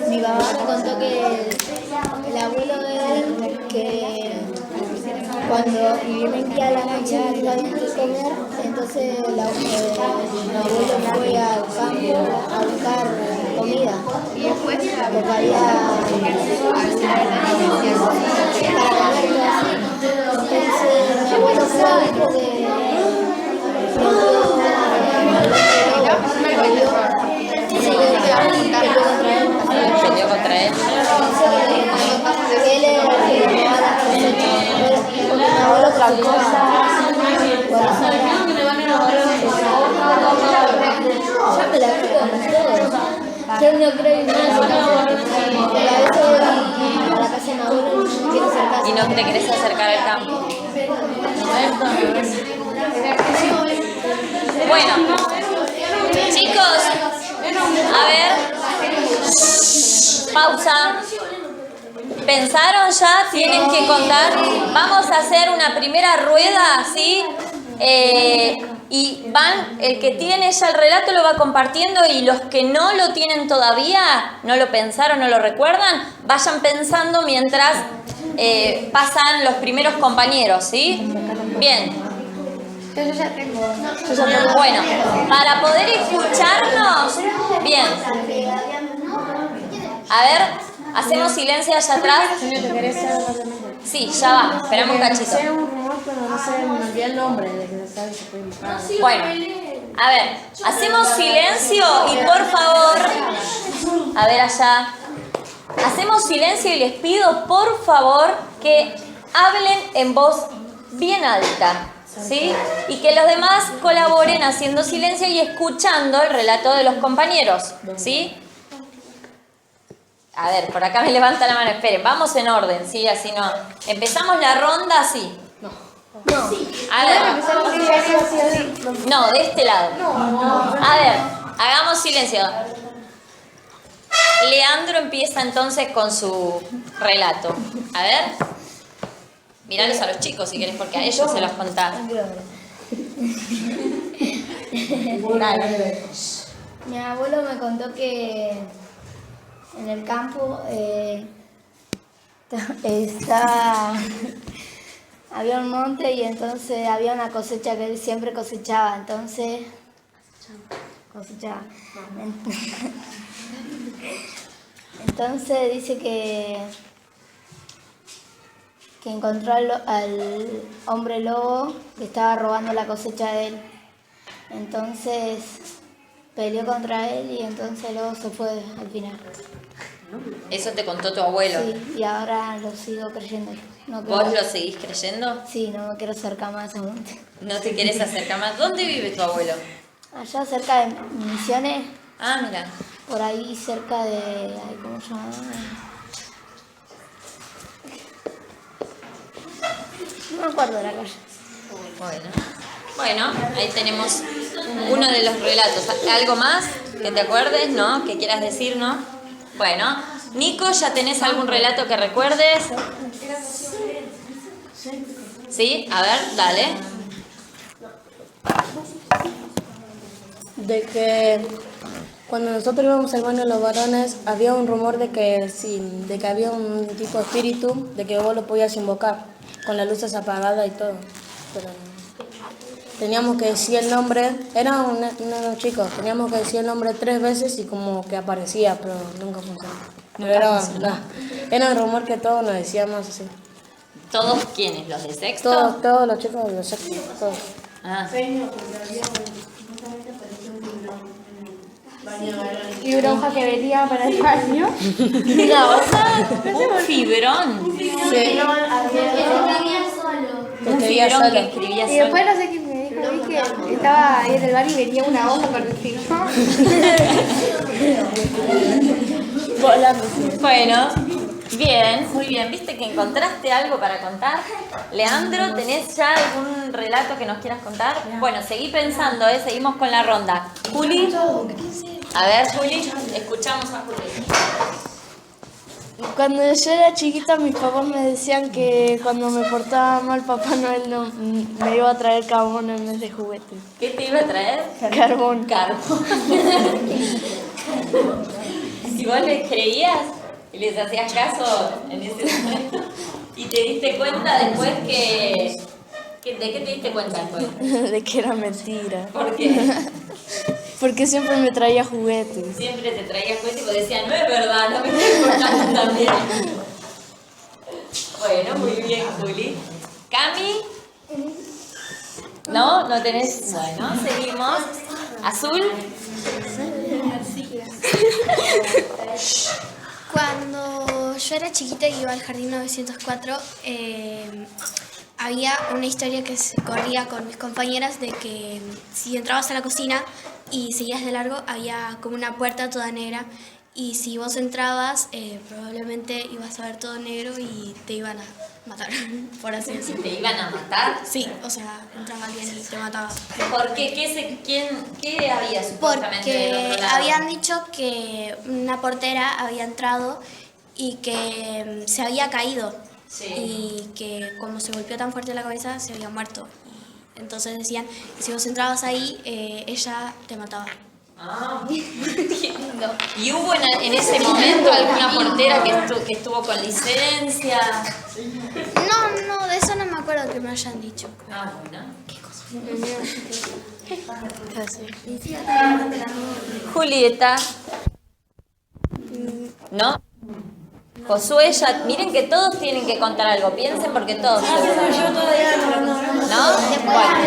Mi papá me contó que el abuelo de él, que cuando venía a la noche no había que comer, entonces el abuelo fue al campo a buscar comida. Y después Porque había para comerlo así. Entonces mi abuelo fue y dijo que Peleó contra él. él era el que robaba las cosechas, porque mi abuelo otra cosa, por eso ya me la explico con ustedes. Yo no creo en nada, pero a veces voy a la casa de mi abuelo y no quiero hacer caso. Y no te querés acercar al campo. Bueno, chicos, a ver, pausa. ¿Pensaron ya? ¿Tienen que contar? Vamos a hacer una primera rueda, ¿sí? Y van, el que tiene ya el relato lo va compartiendo y los que no lo tienen todavía, no lo pensaron, no lo recuerdan, vayan pensando mientras pasan los primeros compañeros, ¿sí? Bien. Yo ya tengo. Bueno, para poder escucharnos, bien. A ver, hacemos silencio allá atrás. Señor, ¿te querés hacer rápidamente? Sí, ya va, esperamos un cachito. Sé un rumor, pero no sé, me olvidé el nombre de que se sabe si puede invitar. Bueno, a ver, hacemos silencio y por favor, a ver allá, hacemos silencio y les pido por favor que hablen en voz bien alta, ¿sí? Y que los demás colaboren haciendo silencio y escuchando el relato de los compañeros, ¿sí? A ver, por acá me levanta la mano, esperen, vamos en orden, ¿sí? Así no. Empezamos la ronda así. No. A ver. No, de este lado. A ver, hagamos silencio. Leandro empieza entonces con su relato. A ver. Míralos a los chicos si querés, porque a ellos se los contás. Mi abuelo me contó que en el campo había un monte y entonces había una cosecha que él siempre cosechaba, entonces cosechaba. Entonces dice que encontró al hombre lobo que estaba robando la cosecha de él. Entonces peleó contra él y entonces el lobo se fue al final. Eso te contó tu abuelo. Sí, y ahora lo sigo creyendo. No ¿Vos creo- lo seguís creyendo? Sí, no me quiero acercar más a ese monte. ¿No te querés acercar más? ¿Dónde vive tu abuelo? Allá cerca de Misiones, Ah, mira. por ahí cerca de... ay, ¿cómo se llama? No me acuerdo de la calle. Bueno, ahí tenemos uno de los relatos. ¿Algo más que te acuerdes, no? ¿Que quieras decir, no? Bueno, Nico, ¿ya tenés algún relato que recuerdes? ¿Sí? A ver, dale. De que cuando nosotros íbamos al baño los varones, había un rumor de que sí, de que había un tipo de espíritu, de que vos lo podías invocar, con las luces apagadas y todo. Pero teníamos que decir el nombre, era unos chicos, teníamos que decir el nombre 3 veces y como que aparecía, pero nunca funcionó. Pero era un rumor que todos nos decíamos así. ¿Todos quiénes? ¿Los de sexto? Todos los chicos de los sextos, todos. Ah, Y una hoja que venía para el baño. una hoja, un fibrón. Sí, Escribía solo. que Un escribía fibrón que solo. escribía Y solo. después no sé quién me dijo, vi que estaba ahí en el bar y venía una hoja con el fibrón. Bueno, bien, muy bien. ¿Viste que encontraste algo para contar? Leandro, ¿tenés ya algún relato que nos quieras contar? Bueno, seguí pensando, seguimos con la ronda. Juli, a ver, Juli, escuchamos a Juli. Cuando yo era chiquita, mis papás me decían que cuando me portaba mal, Papá Noel me iba a traer carbón en vez de juguetes. ¿Qué te iba a traer? Carbón. Carbón. ¿Y vos les creías y les hacías caso en ese momento? ¿Y te diste cuenta después que ¿de qué te diste cuenta después? De que era mentira. ¿Por qué? Porque siempre me traía juguetes. Siempre te traía juguetes y vos decías, no es verdad, no me está importando también. Bueno, muy bien, Juli. ¿Cami? ¿No? ¿No tenés? Bueno, seguimos. ¿Azul? Cuando yo era chiquita y iba al jardín 904, había una historia que se corría con mis compañeras de que si entrabas a la cocina y seguías de largo, había como una puerta toda negra y si vos entrabas, probablemente ibas a ver todo negro y te iban a matar, por así decirlo. ¿Te iban a matar? Sí, o sea, entraba alguien y te mataba. ¿Por qué? ¿Qué había supuestamente del Porque otro lado? habían dicho que una portera había entrado y que se había caído. Sí. Y que como se golpeó tan fuerte la cabeza se había muerto. Y entonces decían que si vos entrabas ahí, ella te mataba. Ah, qué lindo. ¿Y hubo en ese momento alguna portera que estuvo con licencia? No, de eso no me acuerdo que me hayan dicho. Ah, bueno. Julieta. ¿No? Josué, ya, miren que todos tienen que contar algo, piensen porque todos. ¿No? Bueno.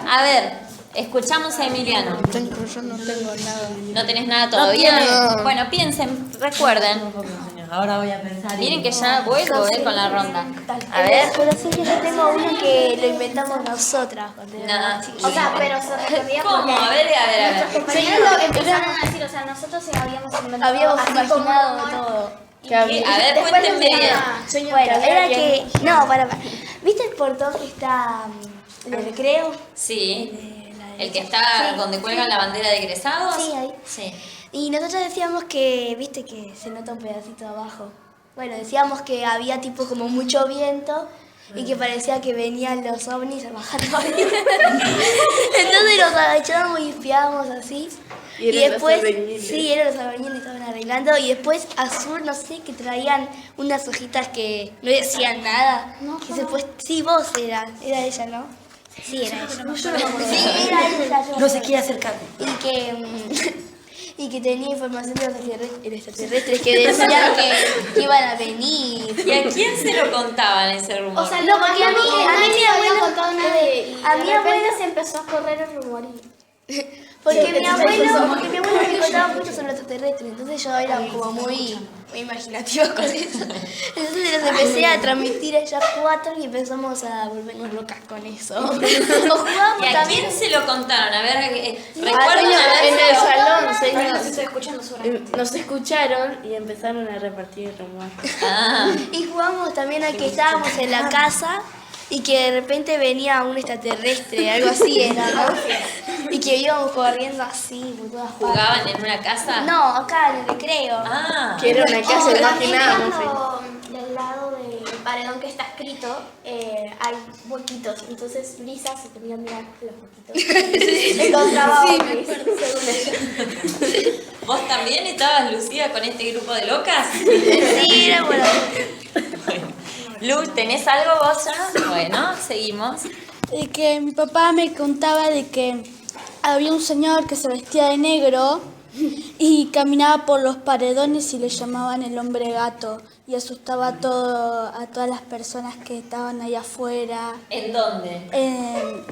A ver, escuchamos a Emiliano. Yo no tengo nada. ¿No tenés nada todavía? No. Bueno, piensen, recuerden. Ahora voy a pensar. Miren que ya vuelvo con la ronda. A ver. Pero sí que yo tengo uno que lo inventamos nosotras. Cuando éramos No. chiquitas. O sea, pero se refería ¿Cómo? A ver. compañeros lo empezaron a decir, o sea, nosotros habíamos inventado Habíamos así como imaginado rumor. todo. A ver, cuéntenme bien. Bueno, era que... No, para. ¿Viste el portón que está en el recreo? Sí. El que está donde cuelgan la bandera de egresados. Sí, ahí. Sí. Y nosotros decíamos que, viste que se nota un pedacito abajo. Bueno, decíamos que había tipo como mucho viento y que parecía que venían los ovnis a bajar la avenida. Entonces nos agachábamos y espiábamos así. Y después, sí, eran los albañiles, estaban arreglando. Y después Azul, no sé, que traían unas hojitas que no decían nada. Y después, sí, vos era ella, ¿no? Sí, era ella. Sí, era ella. No se quiere acercar. Y que tenía información de los extraterrestres que decían que iban a venir. ¿Y a quién se lo contaban ese rumor? O sea, No, porque a mí mi abuelo contado nadie. Y a de mi repente abuelo se empezó a correr el rumor y... porque mi abuelo me contaba mucho sobre los extraterrestres, entonces yo era como muy imaginativa con eso. Entonces los empecé a transmitir a ellas cuatro y empezamos a volvernos locas con eso. O jugábamos ¿Y a también. quién se lo contaron? A ver, recuerden En el salón, Estoy señor. escuchando solamente. Nos escucharon y empezaron a repartir el rumor. Ah, Y jugamos también a que estábamos en la casa y que de repente venía un extraterrestre, algo así era, ¿no? Y que íbamos corriendo así por todas partes. ¿jugaban en una casa? No, acá en el recreo. Ah, Que era una casa, También imaginábamos. del lado del paredón que está escrito hay huequitos, entonces Lisa se tenía que mirar los huequitos. Encontraba ovnis, según ella. ¿vos también estabas, Lucía, con este grupo de locas? Sí, era bueno. Luz, ¿tenés algo vos ya? Bueno, seguimos. De que mi papá me contaba de que había un señor que se vestía de negro y caminaba por los paredones y le llamaban el hombre gato y asustaba a todas las personas que estaban ahí afuera. ¿En dónde? En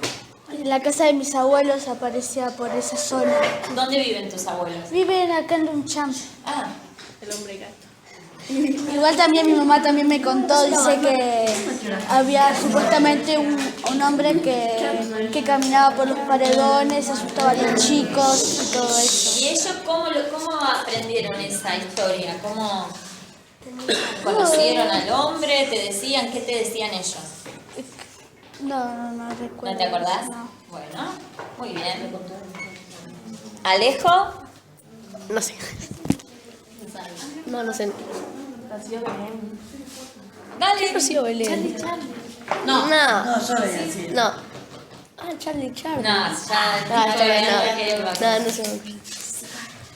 la casa de mis abuelos aparecía por esa zona. ¿Dónde viven tus abuelos? Viven acá en Lunchamp. Ah, El hombre gato. Igual también mi mamá también me contó, dice que había supuestamente un hombre que caminaba por los paredones, asustaba a los chicos y todo eso. ¿y ellos cómo aprendieron esa historia? ¿Cómo conocieron al hombre? ¿Te decían? ¿Qué te decían ellos? No recuerdo. ¿No te acordás? No. Bueno, muy bien. ¿Alejo? No sé. No sé. Dale. Rocío Belén. No. No, yo voy a decir. No. Ah, Charlie. No, ya No no sé.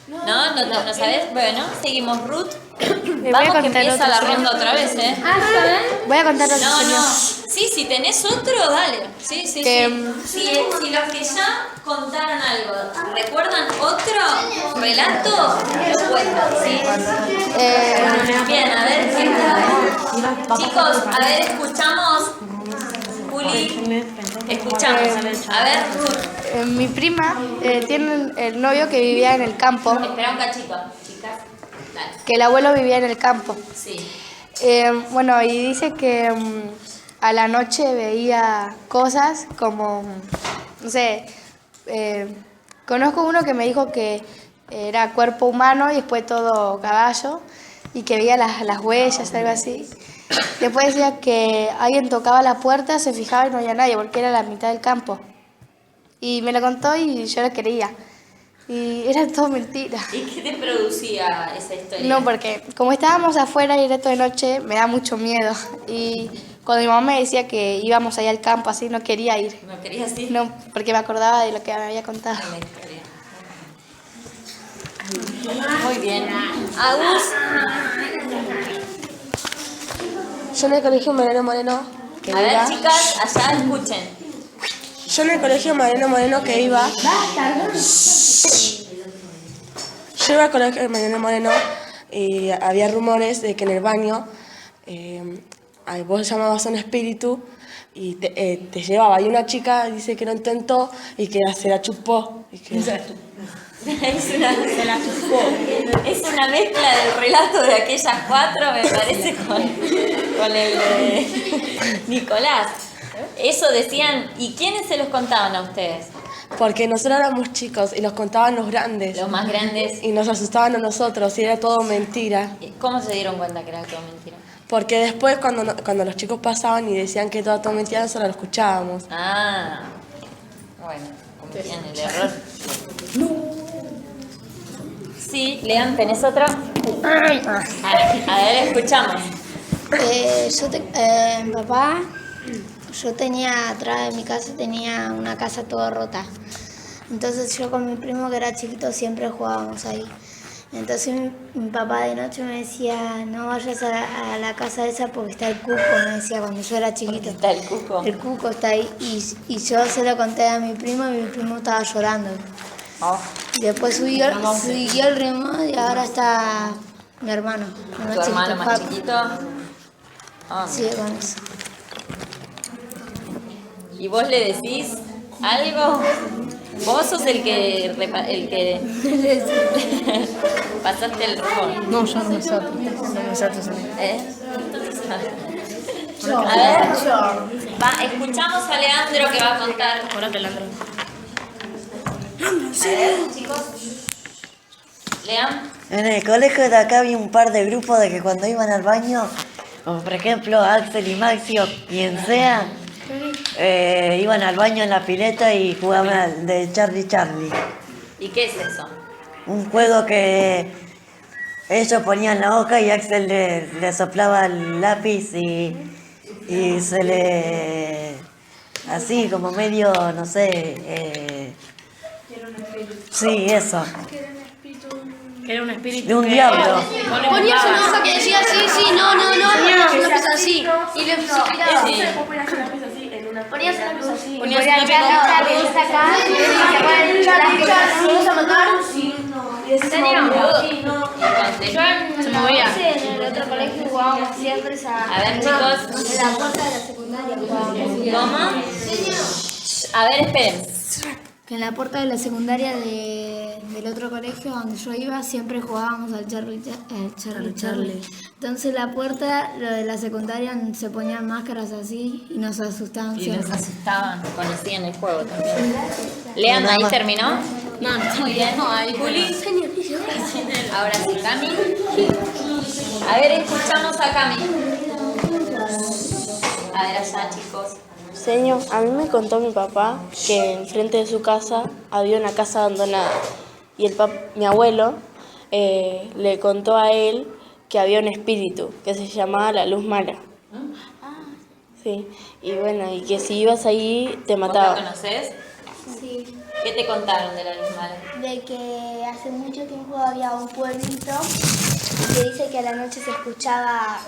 No sabes. Bueno, seguimos, Ruth. voy a Vamos que contar empieza otro la sueño. ronda otra vez, ¿eh? Voy a contar otro No, sueño. no. Sí, si tenés otro, dale. Sí. Que- Si los que ya contaron algo recuerdan otro relato, lo cuentan, ¿sí? Bien, a ver, chicos, a ver, escuchamos. Juli, escuchamos. A ver, Ruth. Mi prima tiene el novio que vivía en el campo, Espera un cachito, chicas. Dale. que el abuelo vivía en el campo. Sí. Bueno, y dice que a la noche veía cosas como, no sé, conozco uno que me dijo que era cuerpo humano y después todo caballo y que veía las huellas, algo así. Después decía que alguien tocaba la puerta, se fijaba y no había nadie porque era la mitad del campo. Y me lo contó y yo lo creía. Y era todo mentira. ¿Y qué te producía esa historia? No, porque como estábamos afuera y era todo de noche, me da mucho miedo. Y cuando mi mamá me decía que íbamos allá al campo, así, no quería ir. ¿No querías ir? No, porque me acordaba de lo que me había contado. La historia. Muy bien. Agus, Yo en el colegio Mariano Moreno que a ver, iba. chicas, allá escuchen. Yo en el colegio Mariano Moreno que iba. Yo iba al colegio Mariano Moreno y había rumores de que en el baño vos llamabas a un espíritu y te llevaba. Y una chica dice que lo intentó y que se la chupó. Y que... Es una mezcla del relato de aquellas cuatro, me parece, con el de Nicolás. Eso decían, ¿y quiénes se los contaban a ustedes? Porque nosotros éramos chicos y los contaban los grandes. Los más grandes. Y nos asustaban a nosotros y era todo mentira. ¿Cómo se dieron cuenta que era todo mentira? Porque después cuando los chicos pasaban y decían que todo mentira, nosotros lo escuchábamos. Ah, bueno, cometían el error. Sí, Lean, ¿tenés otro? A ver, escuchamos. Mi papá, yo tenía atrás de mi casa, tenía una casa toda rota. Entonces yo con mi primo que era chiquito siempre jugábamos ahí. Entonces mi papá de noche me decía, no vayas a la casa esa porque está el cuco, me decía cuando yo era chiquito. Está el cuco. El cuco está ahí y yo se lo conté a mi primo y mi primo estaba llorando. Oh. Después siguió el ritmo y ahora está mi hermano. ¿Tu hermano más Paco. chiquito? Ah, Sí, con eso. ¿Y vos le decís algo? Vos sos el que pasaste el rumor. No, yo no me salto. ¿Eh? A ver, escuchamos a Leandro que va a contar. Ahora que Leandro. A ver, chicos. Lean. En el colegio de acá había un par de grupos de que cuando iban al baño, como por ejemplo Axel y Maxi o quien sea, iban al baño en la pileta y jugaban al de Charlie Charlie. ¿Y qué es eso? Un juego que ellos ponían la hoja y Axel le soplaba el lápiz y se le... así como medio, no sé... sí, eso. Que era un espíritu. De un diablo. Ponías una hoja que decía sí, no, ponías una pieza así. Y le giraba. Ponías una pieza así. Ponías una pieza acá y vamos a matar. Se movía. En el otro colegio jugábamos siempre A ver, chicos. En la puerta de la secundaria jugábamos. ¿Cómo? A ver, esperen. Que en la puerta de la secundaria del otro colegio donde yo iba siempre jugábamos al Charlie. Entonces la puerta, lo de la secundaria, se ponían máscaras así y nos asustaban Y siempre. nos asustaban, conocían el juego también. Lean, ¿ahí terminó? No, muy bien. Juli. Ahora sí, Cami. A ver, escuchamos a Cami. A ver allá, chicos. Señor, a mí me contó mi papá que enfrente de su casa había una casa abandonada y mi abuelo le contó a él que había un espíritu que se llamaba la luz mala. Sí, y bueno, y que si ibas ahí te ¿Vos mataba. la conocés? Sí. ¿Qué te contaron de la luz mala? De que hace mucho tiempo había un pueblito que dice que a la noche se escuchaba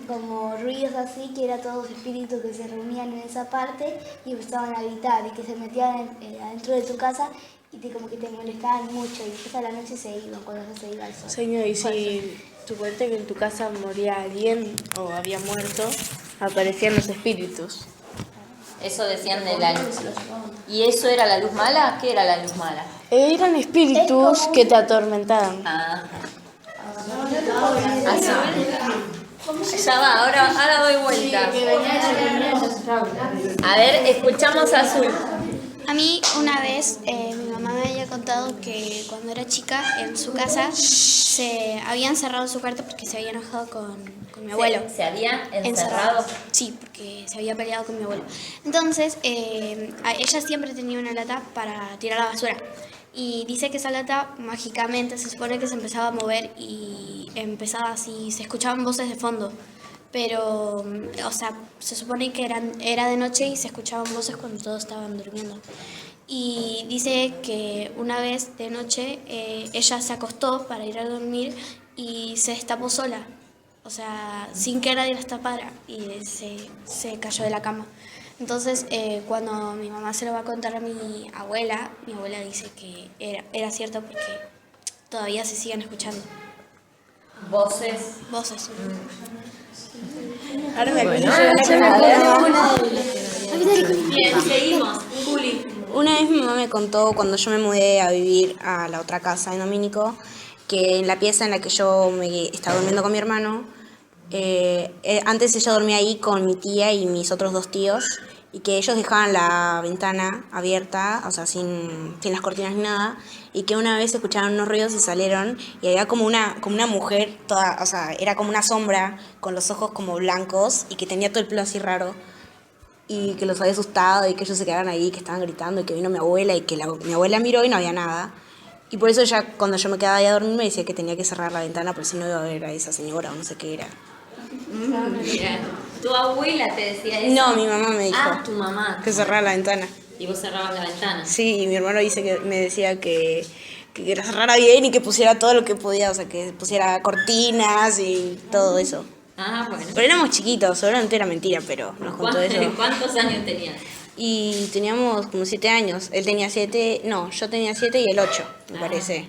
como ruidos así, que eran todos espíritus que se reunían en esa parte y empezaban a gritar y que se metían adentro de tu casa y como que te molestaban mucho y después a la noche se iban cuando ya se iba el sol. Señor, y si suponete que en tu casa moría alguien o había muerto, aparecían los espíritus. Eso decían de la luz. ¿Y eso era la luz mala? ¿Qué era la luz mala? Eran espíritus que te atormentaban. Ah. Ya va, ahora doy vuelta. A ver, escuchamos a Azul. A mí una vez mi mamá me había contado que cuando era chica en su casa se habían cerrado su cuarto porque se había enojado con mi abuelo. ¿Se había encerrado? Sí, porque se había peleado con mi abuelo. Entonces, ella siempre tenía una lata para tirar la basura. Y dice que esa lata mágicamente se supone que se empezaba a mover y empezaba así, se escuchaban voces de fondo. Pero, o sea, se supone que era de noche y se escuchaban voces cuando todos estaban durmiendo. Y dice que una vez de noche ella se acostó para ir a dormir y se destapó sola. O sea, sin que nadie la tapara y se cayó de la cama. Entonces, cuando mi mamá se lo va a contar a mi abuela dice que era cierto porque todavía se siguen escuchando Voces. voces. Ahora me Bueno, bien, seguimos. Juli. Una vez mi mamá me contó cuando yo me mudé a vivir a la otra casa en Domínico, que en la pieza en la que yo me estaba durmiendo con mi hermano, antes ella dormía ahí con mi tía y mis otros 2 tíos, y que ellos dejaban la ventana abierta, o sea, sin las cortinas ni nada, y que una vez escucharon unos ruidos y salieron, y había como una mujer, toda, o sea, era como una sombra, con los ojos como blancos, y que tenía todo el pelo así raro, y que los había asustado, y que ellos se quedaron ahí, que estaban gritando, y que vino mi abuela, y que mi abuela miró y no había nada. Y por eso ella, cuando yo me quedaba ahí a dormir, me decía que tenía que cerrar la ventana, por si no iba a ver a esa señora o no sé qué era. Mira, ¿tu abuela te decía eso? No, mi mamá me dijo Ah, tu mamá. que cerrara la ventana. Y vos cerrabas la ventana. Sí, y mi hermano me decía que la cerrara bien y que pusiera todo lo que podía, o sea, que pusiera cortinas y todo eso. Ah, bueno. Pero éramos chiquitos, seguramente era mentira, pero nos contó eso. ¿Cuántos años tenías? Y teníamos como 7 años. Él tenía 7, no, yo tenía 7 y él 8, me parece.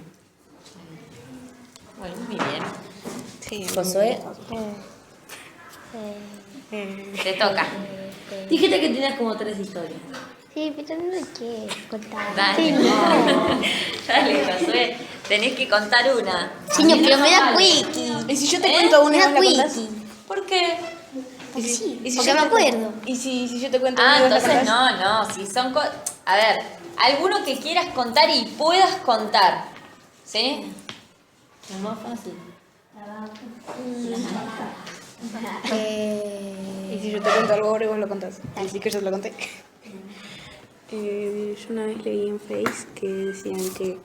Bueno, muy bien. Sí. Josué, te toca. Dijiste que tenías como 3 historias. Sí, pero no hay que contar. Dale, dale, Josué. Tenés que contar una. Señor, pero me da quickie. ¿Y si yo te cuento una y vos la contás? ¿Por qué? Porque sí, ¿Y si porque yo me te- acuerdo. ¿Y si yo te cuento Ah, una y vos la entonces contás? no, si son a ver, alguno que quieras contar y puedas contar, ¿sí? Es más fácil. ¿Y si yo te cuento algo ahora y vos lo contás? ¿Y si que yo te lo conté? Yo una vez leí en Face que decían que...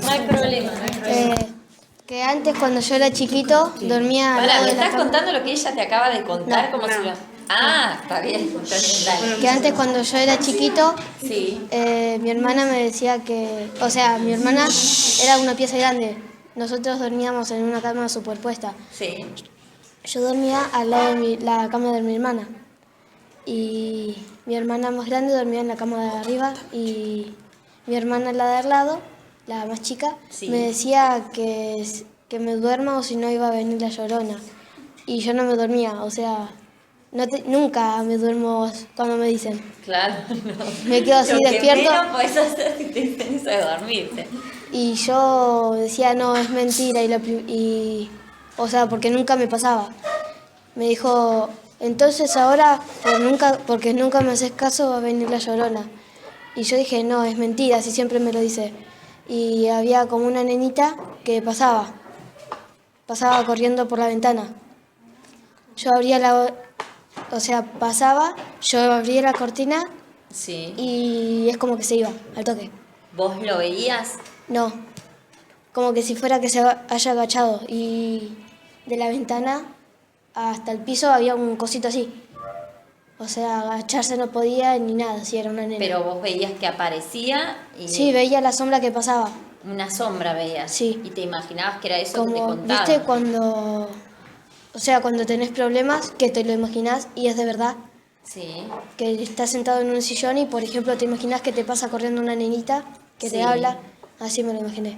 No hay problema. Que antes cuando yo era chiquito dormía al Pará, lado ¿me de la estás cama. contando lo que ella te acaba de contar? Como si lo... Ah, está bien, entonces dale. Que antes cuando yo era chiquito, Sí. mi hermana me decía que, o sea, mi hermana era una pieza grande. Nosotros dormíamos en una cama superpuesta. Sí. Yo dormía al lado de la cama de mi hermana. Y mi hermana más grande dormía en la cama de arriba y mi hermana la de al lado, la más chica, Sí. me decía que me duerma o si no iba a venir la Llorona. Y yo no me dormía, o sea, nunca me duermo cuando me dicen. Claro, no. Me quedo así Lo que despierto. menos podés hacer si te dicen eso de dormirte. Y yo decía, no, es mentira, o sea, porque nunca me pasaba. Me dijo, entonces ahora, porque nunca me haces caso, va a venir la Llorona. Y yo dije, no, es mentira, así siempre me lo dice. Y había como una nenita que pasaba corriendo por la ventana. Yo abría pasaba, yo abría la cortina Sí. y es como que se iba, al toque. ¿Vos lo veías? No, como que si fuera que se haya agachado y de la ventana hasta el piso había un cosito así. O sea, agacharse no podía ni nada, si era una nena. Pero vos veías que aparecía y Sí, veía la sombra que pasaba. una sombra veías. Sí. Y te imaginabas que era eso que te Como, contaba. ¿viste cuando... O sea, cuando tenés problemas, que te lo imaginás y es de verdad? Sí. Que estás sentado en un sillón y, por ejemplo, te imaginás que te pasa corriendo una nenita que Sí. te habla. Así me lo imaginé.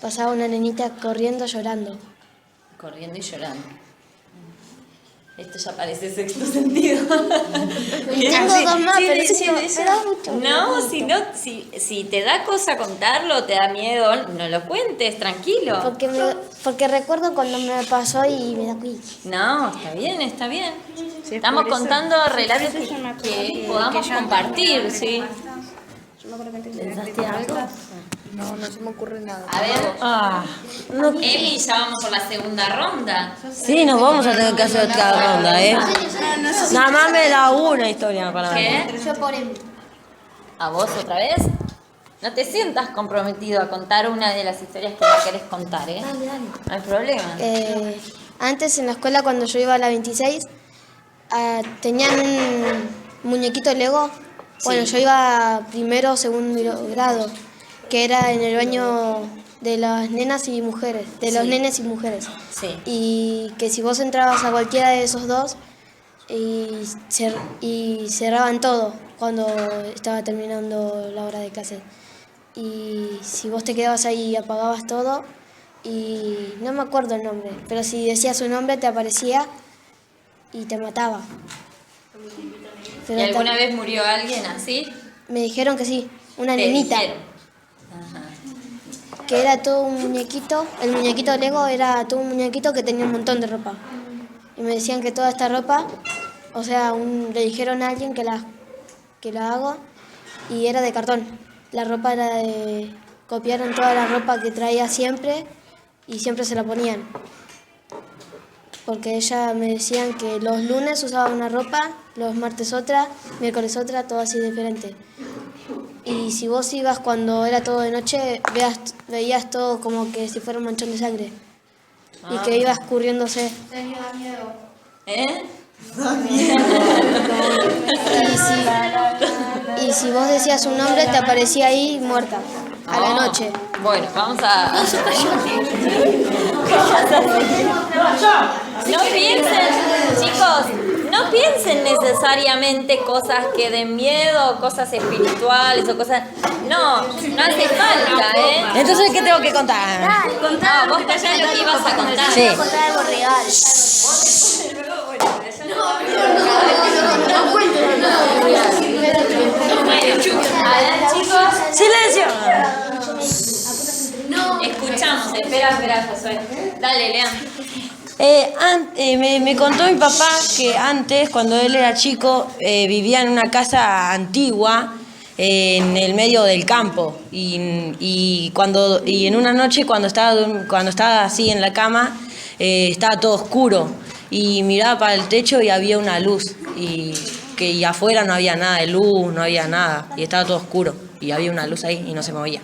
Pasaba una nenita corriendo, llorando. Corriendo y llorando. Esto ya parece sexto sentido. Tengo dos más, pero eso me da mucho No, si te da cosa contarlo, te da miedo, no lo cuentes, tranquilo. Porque recuerdo cuando me pasó y me da quiz. No, está bien, está bien. Estamos contando relatos que podamos compartir, ¿sí? ¿Pensaste algo? No, no se me ocurre nada. A ver, Ah, Emi, ya vamos por la segunda ronda. sí, nos vamos a tener que hacer otra ronda, ¿eh? Nada más me da una historia para mí. ¿Qué? Yo por él. ¿A vos otra vez? No te sientas comprometido a contar una de las historias que no querés contar, ¿eh? No hay problema. Antes en la escuela, cuando yo iba a la 26, tenían un muñequito Lego. Bueno, yo iba a primero o segundo grado, que era en el baño de las nenas y mujeres, de los nenes y mujeres. Sí. Y que si vos entrabas a cualquiera de esos dos y cerraban todo cuando estaba terminando la hora de clase. Y si vos te quedabas ahí y apagabas todo, y no me acuerdo el nombre, pero si decías su nombre te aparecía y te mataba. Pero ¿Y alguna vez murió alguien así? me dijeron que sí, una Te nenita, dijeron. Ajá. que era todo un muñequito, el muñequito Lego era todo un muñequito que tenía un montón de ropa. Y me decían que toda esta ropa, o sea, le dijeron a alguien que la hago y era de cartón. La ropa era de... Copiaron toda la ropa que traía siempre y siempre se la ponían. Porque ella me decían que los lunes usaba una ropa, los martes otra, miércoles otra, todo así diferente. Y si vos ibas cuando era todo de noche, veías todo como que si fuera un manchón de sangre. Y que iba escurriéndose. ¿Eh? Y si vos decías un nombre, te aparecía ahí muerta, a la noche. Bueno, vamos a... No piensen, chicos, no piensen necesariamente cosas que den miedo, cosas espirituales o cosas... No, no hace falta, ¿eh? Entonces, ¿qué tengo que contar? No, vos callá lo que ibas a contar. Sí. Contar algo real. A ver, chicos, ¡Silencio! escuchamos. Espera, Josué. Dale, Lean. Me contó mi papá que antes, cuando él era chico, vivía en una casa antigua en el medio del campo y en una noche cuando estaba así en la cama estaba todo oscuro y miraba para el techo y había una luz y afuera no había nada de luz, no había nada y estaba todo oscuro y había una luz ahí y no se movía.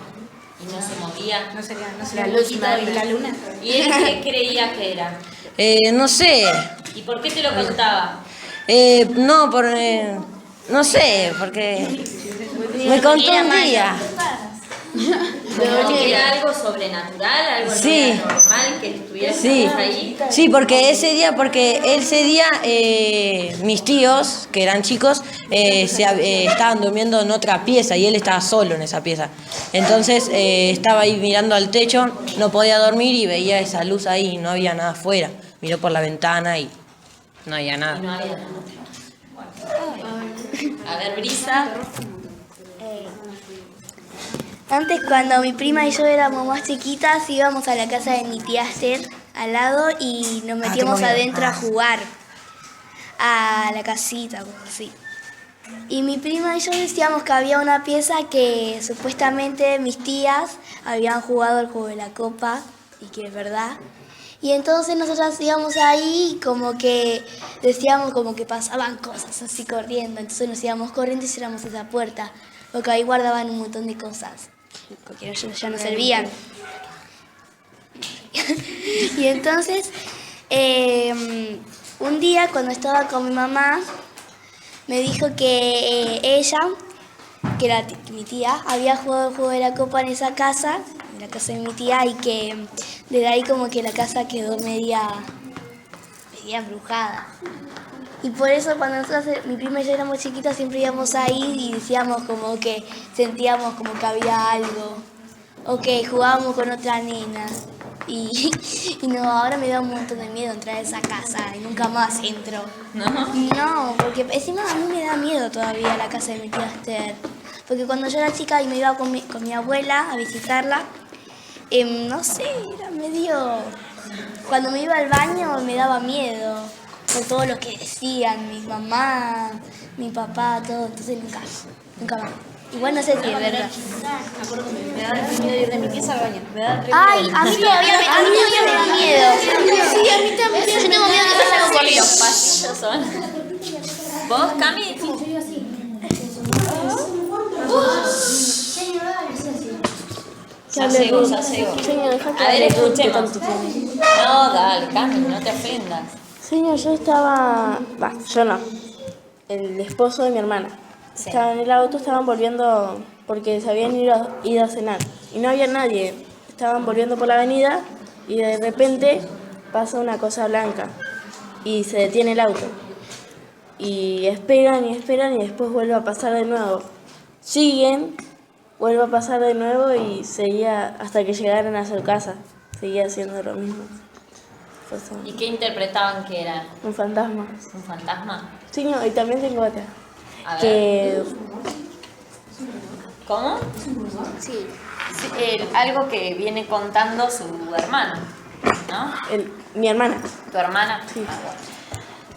Y no se movía. No sería la luz y la luna. ¿Y él qué creía que era? No sé, ¿Y por qué te lo contaba? no sé, porque me contó un día. ¿Que era algo sobrenatural, algo Sí. normal que estuvieras Sí, ahí? sí, porque ese día mis tíos, que eran chicos, estaban durmiendo en otra pieza y él estaba solo en esa pieza. Entonces estaba ahí mirando al techo, no podía dormir y veía esa luz ahí y no había nada afuera. Miró por la ventana y no había nada. No había nada. A ver, Brisa. Antes, cuando mi prima y yo éramos más chiquitas, íbamos a la casa de mi tía Esther al lado y nos metíamos adentro a jugar a la casita, cosas así. Y mi prima y yo decíamos que había una pieza que supuestamente mis tías habían jugado el juego de la copa, y que es verdad. Y entonces nosotras íbamos ahí y como que decíamos como que pasaban cosas así corriendo. Entonces nos íbamos corriendo y cerramos esa puerta, porque ahí guardaban un montón de cosas, porque ya no servían. Y entonces, un día cuando estaba con mi mamá, me dijo que ella, que era mi tía, había jugado el juego de la copa en esa casa, en la casa de mi tía, y que desde ahí como que la casa quedó media embrujada. Y por eso cuando nosotros, mi prima y yo éramos chiquitas, siempre íbamos ahí y decíamos como que sentíamos como que había algo. O que jugábamos con otra nena. Y no, ahora me da un montón de miedo entrar a esa casa y nunca más entro. No, porque encima a mí me da miedo todavía la casa de mi tía Esther. Porque cuando yo era chica y me iba con mi abuela a visitarla, no sé, era medio... Cuando me iba al baño me daba miedo por todo lo que decían, mi mamá, mi papá, todo. Entonces nunca más. Igual no sé si es verdad. Me da miedo ir de mi pieza al baño. Ay, a mí todavía me da miedo. Sí, a mí también. Yo tengo miedo que pase algo con Sí, los pasillos son. ¿Vos, Cami? Ya llego. A ver, escuchemos. No, dale, Cami, no te ofendas. Señor, yo no, el esposo de mi hermana. Sí. Estaban en el auto, estaban volviendo porque se habían ido a cenar y no había nadie. Estaban volviendo por la avenida y de repente pasa una cosa blanca y se detiene el auto. Y esperan y después vuelve a pasar de nuevo. Siguen, vuelve a pasar de nuevo y seguía hasta que llegaron a su casa. Seguía haciendo lo mismo. ¿Y qué interpretaban que era? Un fantasma. ¿Un fantasma? Sí, no, y también tengo otra. A ver. Que ¿Cómo? Sí. Algo que viene contando su hermano, ¿no? mi hermana. ¿Tu hermana? Sí. Ah, bueno.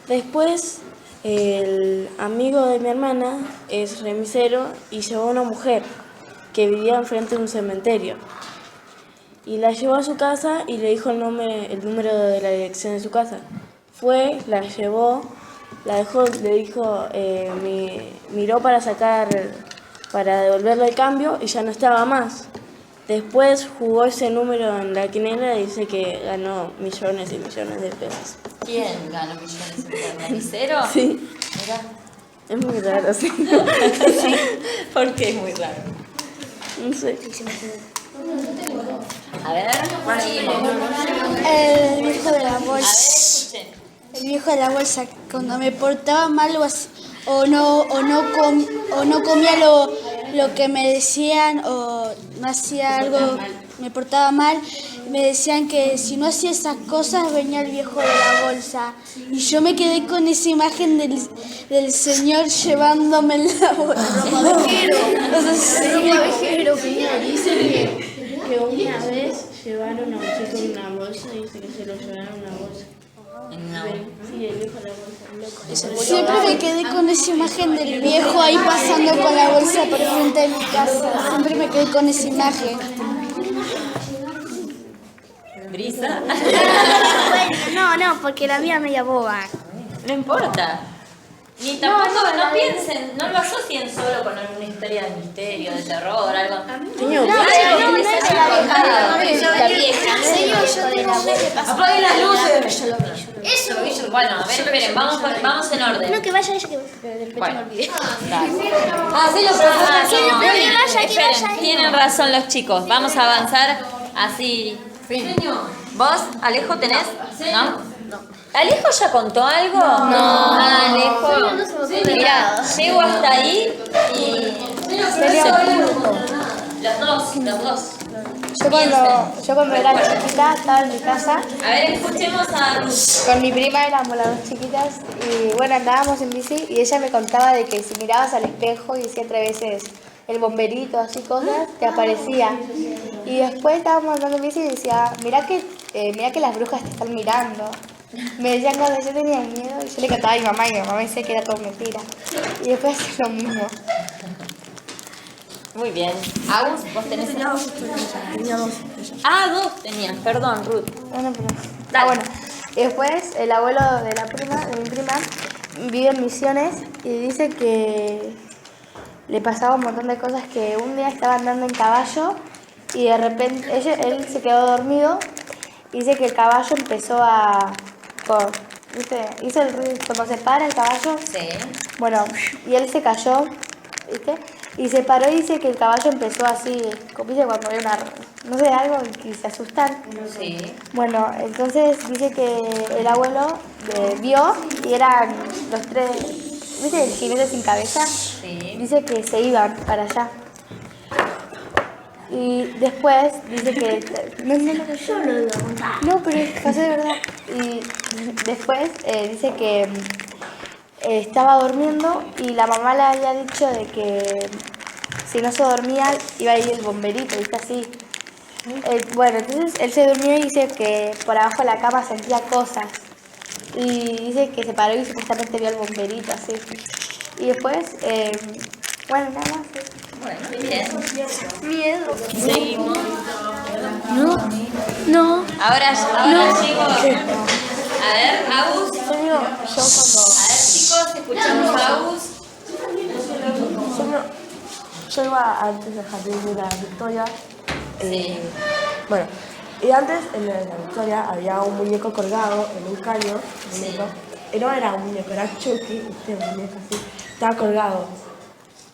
Después, el amigo de mi hermana es remisero y llevó a una mujer que vivía enfrente de un cementerio. Y la llevó a su casa y le dijo el número de la dirección de su casa. Fue, la llevó, la dejó, le dijo, miró para devolverle el cambio y ya no estaba más. Después jugó ese número en la quinela y dice que ganó millones y millones de pesos. ¿Quién ganó millones? ¿El remisero? Sí. Mirá. Es muy raro, sí. Sí. ¿Por qué es muy raro? No sé. A ver, seguimos. El viejo de la A ver, bolsa. escuchen. El viejo de la bolsa, cuando me portaba mal o no comía lo que me decían o no hacía algo, me portaba mal, me decían que si no hacía esas cosas venía el viejo de la bolsa. Y yo me quedé con esa imagen del señor llevándome en la bolsa. Ropavejero, dice que una vez llevaron a un chico en una bolsa y dice que se lo llevaron en una bolsa. No. Sí, el viejo de la bolsa, loco. Siempre me quedé con esa imagen del viejo ahí pasando con la bolsa por frente de mi casa. Siempre me quedé con esa imagen. ¿Brisa? No, porque la mía es media boba. No importa. Ni tampoco, no piensen, no lo asocien solo con alguna historia de misterio, de terror, algo. Apaguen las luces. Eso lo vi yo. Bueno, a ver, esperen, vamos en orden. No, que vaya ella, que de repente Bueno, me olvidé. sí lo preguntan. Esperen, tienen razón los chicos. Vamos a avanzar así. ¿Vos, Alejo, tenés? ¿No? ¿Alejo ya contó algo? No. Alejo. Mira, llego hasta ahí y... Los dos. Yo cuando era chiquita estaba en mi casa, A ver, escuchemos a Ruth. con mi prima éramos las dos chiquitas y bueno, andábamos en bici y ella me contaba de que si mirabas al espejo y decía 3 veces el bomberito, así cosas, te aparecía. Y después estábamos andando en bici y decía, mirá que las brujas te están mirando. Me decían cuando yo tenía miedo y yo le contaba a mi mamá y mi mamá decía que era todo mentira. Y después hacía lo mismo. Muy bien. Agus, ¿vos tenés? Tenía dos. Ah, dos tenías. Perdón, Ruth. Bueno, pero... Dale. bueno. Y después el abuelo de mi prima, vive en Misiones y dice que le pasaba un montón de cosas, que un día estaba andando en caballo y de repente él se quedó dormido y dice que el caballo empezó a ¿viste? Hizo el ruido cuando se para el caballo. Sí. Bueno, y él se cayó, ¿viste? Y se paró y dice que el caballo empezó así, como dice cuando hay una, no sé, algo y se asustan. Sí. Bueno, entonces dice que el abuelo vio y eran los tres, ¿viste? El jinete sin cabeza. Sí. Dice que se iban para allá. Y después dice que... Yo lo iba a contar. No, pero pasó de verdad. Y después dice que estaba durmiendo y la mamá le había dicho de que si no se dormía iba a ir el bomberito, ¿viste? Así. Bueno, entonces él se durmió y dice que por abajo de la cama sentía cosas. Y dice que se paró y supuestamente vio al bomberito, así. Y después, bueno, nada más. Bueno, bien. Miedo. Seguimos. No. Ahora chicos. A ver, Agus. A ver, chicos, escuchamos a Agus. Yo iba antes del jardín de la Victoria. Sí. Bueno, y antes en la Victoria había un muñeco colgado en un caño. Muñeco. Y no era un muñeco, era Chucky, un muñeco así. Estaba colgado.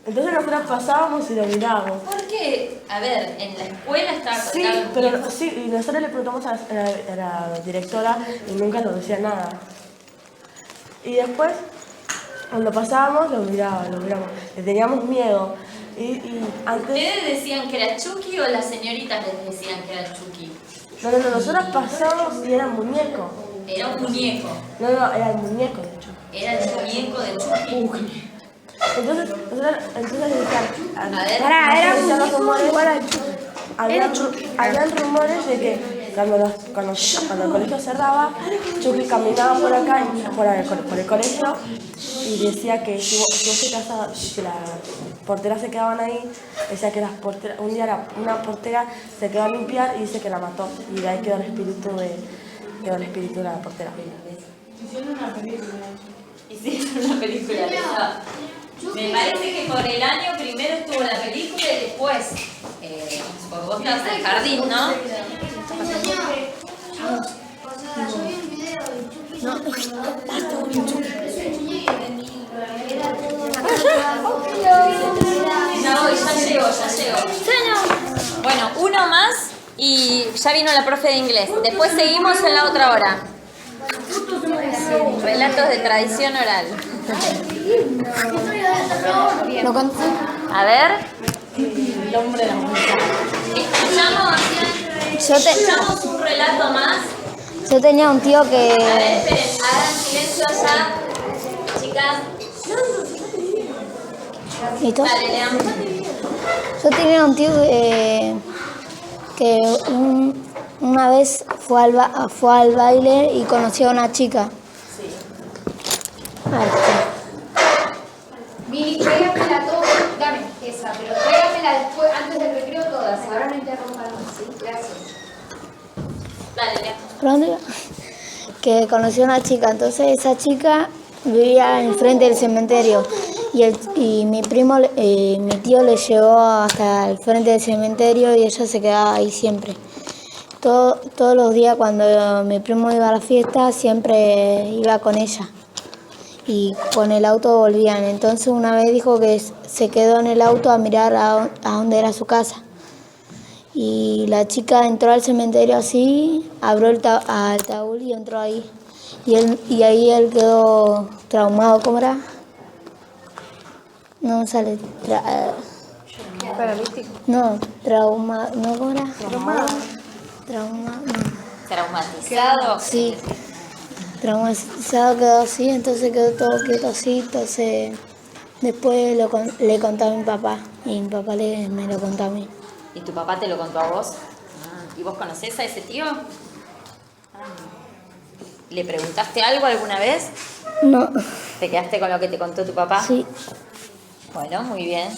Entonces nosotros pasábamos y lo mirábamos. ¿Por qué? A ver, en la escuela estaba Sí, colgado el pero muñeco. sí, y nosotros le preguntamos a la directora y nunca nos decía nada. Y después, cuando pasábamos, lo mirábamos. Le teníamos miedo. Y antes... ¿Ustedes decían que era Chucky o las señoritas les decían que era Chucky? No, nosotros pasábamos y era muñeco. Era un muñeco. No, era el muñeco de Chucky. Era el muñeco de Chucky. Entonces decían, Era un los rumores, Era habían rumores de que cuando el colegio cerraba, Chucky caminaba por acá, por el colegio, y decía que si las porteras se quedaban ahí, decía que un día una portera se quedó a limpiar y dice que la mató, y de ahí quedó el espíritu de la portera. Hicieron una película. Me parece que por el año primero estuvo la película y después, porque vos estabas en el jardín, ¿no? Ya llego. Bueno, uno más y ya vino la profe de inglés. Después seguimos en la otra hora. Relatos de tradición oral. ¿Lo conté? A ver. El nombre de la mujer. Escuchamos un relato más. Yo tenía un tío A ver, que... esperen, hagan silencio allá. Chicas, ¿Listos? dale, leamos. Yo tenía un tío que una vez fue al baile y conoció a una chica. Ahí está. Mini, tráigamela todo, dame esa, pero tráigamela después, antes del recreo todas, ahora no interrumpan más, ¿sí? Gracias. Dale, lea. ¿Por dónde iba? Que conoció a una chica, entonces esa chica vivía enfrente del cementerio y mi tío le llevó hasta el frente del cementerio y ella se quedaba ahí siempre. Todos los días cuando mi primo iba a la fiesta siempre iba con ella y con el auto volvían. Entonces una vez dijo que se quedó en el auto a mirar a dónde era su casa. Y la chica entró al cementerio así, abrió el ataúd y entró ahí. Y ahí él quedó traumado, ¿cómo era? No sale. No, traumado. ¿No cómo era? Traumatizado. Sí. Traumatizado quedó así, entonces quedó todo quieto así. Entonces después le conté a mi papá y mi papá me lo contó a mí. ¿Y tu papá te lo contó a vos? ¿Y vos conocés a ese tío? ¿Le preguntaste algo alguna vez? No. ¿Te quedaste con lo que te contó tu papá? Sí. Bueno, muy bien.